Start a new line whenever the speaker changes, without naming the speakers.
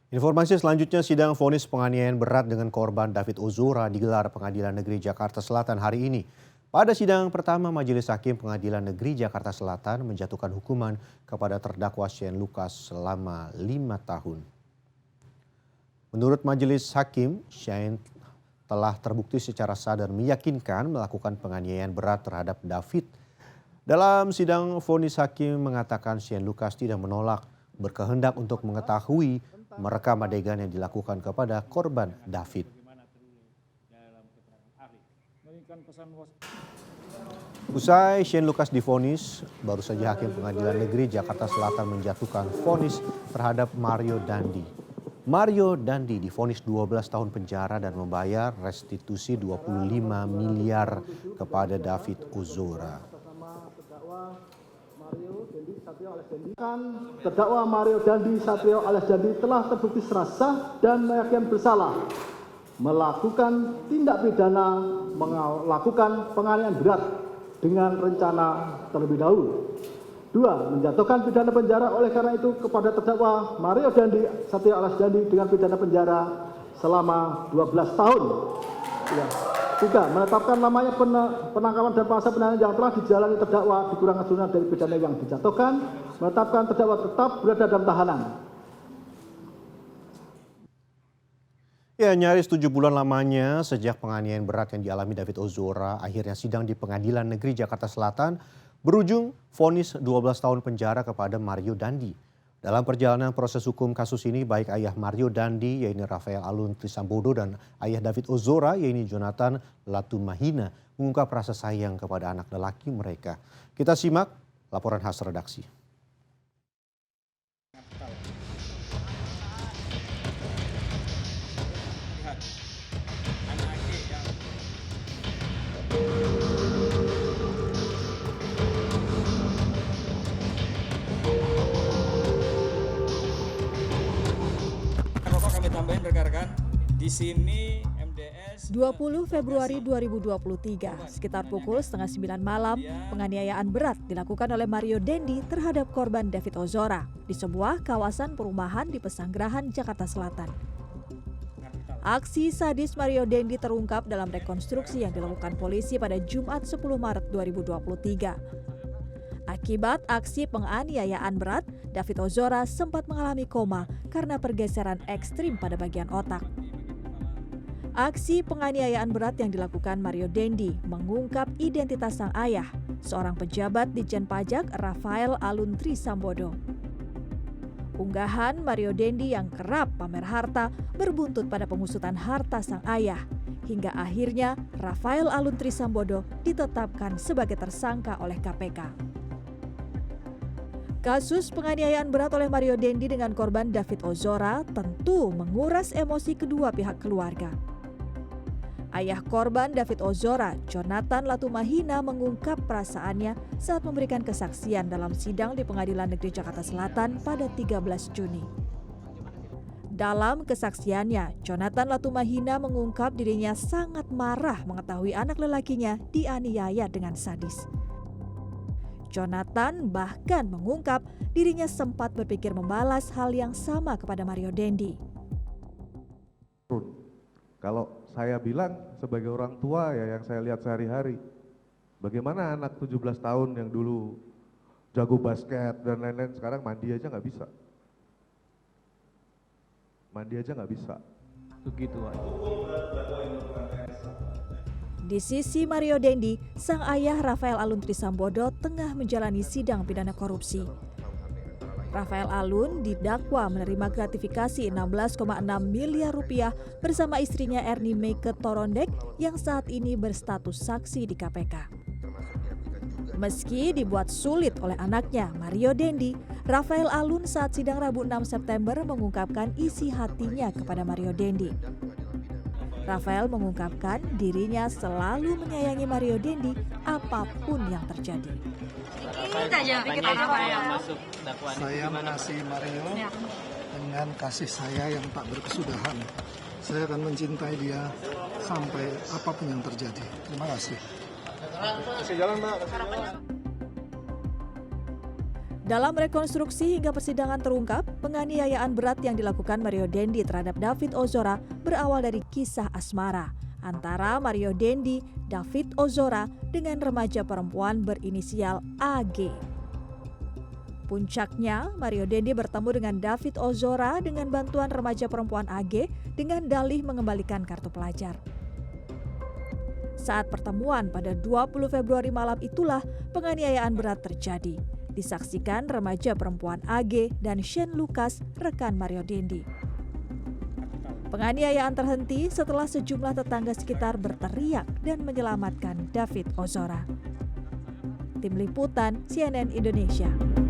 Informasi selanjutnya, sidang vonis penganiayaan berat dengan korban David Ozora digelar Pengadilan Negeri Jakarta Selatan hari ini. Pada sidang pertama, Majelis Hakim Pengadilan Negeri Jakarta Selatan menjatuhkan hukuman kepada terdakwa Shane Lucas selama 5 tahun. Menurut Majelis Hakim, Shane telah terbukti secara sah dan meyakinkan melakukan penganiayaan berat terhadap David. Dalam sidang vonis, hakim mengatakan Shane Lucas tidak menolak, berkehendak untuk mengetahui merekam adegan yang dilakukan kepada korban David. Usai Shane Lucas divonis, baru saja Hakim Pengadilan Negeri Jakarta Selatan menjatuhkan vonis terhadap Mario Dandi. Mario Dandi divonis 12 tahun penjara dan membayar restitusi 25 miliar kepada David Ozora.
Terdakwa Mario Dandi Satrio alias Dandi telah terbukti secara sah dan meyakinkan bersalah melakukan tindak pidana melakukan penganiayaan berat dengan rencana terlebih dahulu. 2. Menjatuhkan pidana penjara oleh karena itu kepada terdakwa Mario Dandi Satrio alias Dandi dengan pidana penjara selama 12 tahun. 3. Menetapkan lamanya penangkapan dan masa penahanan yang telah dijalani terdakwa dikurangkan sunat dari pidana yang dijatuhkan. Menetapkan terdakwa tetap berada dalam tahanan.
Ya, nyaris 7 bulan lamanya sejak penganiayaan berat yang dialami David Ozora, akhirnya sidang di Pengadilan Negeri Jakarta Selatan berujung vonis 12 tahun penjara kepada Mario Dandi. Dalam perjalanan proses hukum kasus ini, baik ayah Mario Dandi, yaitu Rafael Alun Trisambodo, dan ayah David Ozora, yaitu Jonathan Latumahina, mengungkap rasa sayang kepada anak lelaki mereka. Kita simak laporan khas redaksi.
Tambahin rekan-rekan, di sini MDS
20 Februari 2023, sekitar pukul setengah 9 malam, penganiayaan berat dilakukan oleh Mario Dandi terhadap korban David Ozora di sebuah kawasan perumahan di Pesanggerahan, Jakarta Selatan. Aksi sadis Mario Dandi terungkap dalam rekonstruksi yang dilakukan polisi pada Jumat 10 Maret 2023. Akibat aksi penganiayaan berat, David Ozora sempat mengalami koma karena pergeseran ekstrim pada bagian otak. Aksi penganiayaan berat yang dilakukan Mario Dandi mengungkap identitas sang ayah, seorang pejabat Ditjen Pajak Rafael Alun Trisambodo. Unggahan Mario Dandi yang kerap pamer harta berbuntut pada pengusutan harta sang ayah, hingga akhirnya Rafael Alun Trisambodo ditetapkan sebagai tersangka oleh KPK. Kasus penganiayaan berat oleh Mario Dandi dengan korban David Ozora tentu menguras emosi kedua pihak keluarga. Ayah korban David Ozora, Jonathan Latumahina, mengungkap perasaannya saat memberikan kesaksian dalam sidang di Pengadilan Negeri Jakarta Selatan pada 13 Juni. Dalam kesaksiannya, Jonathan Latumahina mengungkap dirinya sangat marah mengetahui anak lelakinya dianiaya dengan sadis. Jonathan bahkan mengungkap dirinya sempat berpikir membalas hal yang sama kepada Mario Dandi.
Kalau saya bilang sebagai orang tua ya yang saya lihat sehari-hari, bagaimana anak 17 tahun yang dulu jago basket dan lain-lain sekarang mandi aja nggak bisa. Mandi aja nggak bisa.
begitu.
Di sisi Mario Dandi, sang ayah Rafael Alun Trisambodo tengah menjalani sidang pidana korupsi. Rafael Alun didakwa menerima gratifikasi 16,6 miliar rupiah bersama istrinya Ernie Meike Torondek yang saat ini berstatus saksi di KPK. Meski dibuat sulit oleh anaknya, Mario Dandi, Rafael Alun saat sidang Rabu 6 September mengungkapkan isi hatinya kepada Mario Dandi. Rafael mengungkapkan dirinya selalu menyayangi Mario Dandi apapun yang terjadi.
Saya mengasihi Mario dengan kasih saya yang tak berkesudahan. Saya akan mencintai dia sampai apapun yang terjadi. Terima kasih.
Dalam rekonstruksi hingga persidangan terungkap, penganiayaan berat yang dilakukan Mario Dendi terhadap David Ozora berawal dari kisah asmara antara Mario Dendi, David Ozora dengan remaja perempuan berinisial AG. Puncaknya, Mario Dendi bertemu dengan David Ozora dengan bantuan remaja perempuan AG dengan dalih mengembalikan kartu pelajar. Saat pertemuan pada 20 Februari malam itulah penganiayaan berat terjadi. Disaksikan remaja perempuan AG dan Shane Lucas, rekan Mario Dendi. Penganiayaan terhenti setelah sejumlah tetangga sekitar berteriak dan menyelamatkan David Ozora. Tim Liputan CNN Indonesia.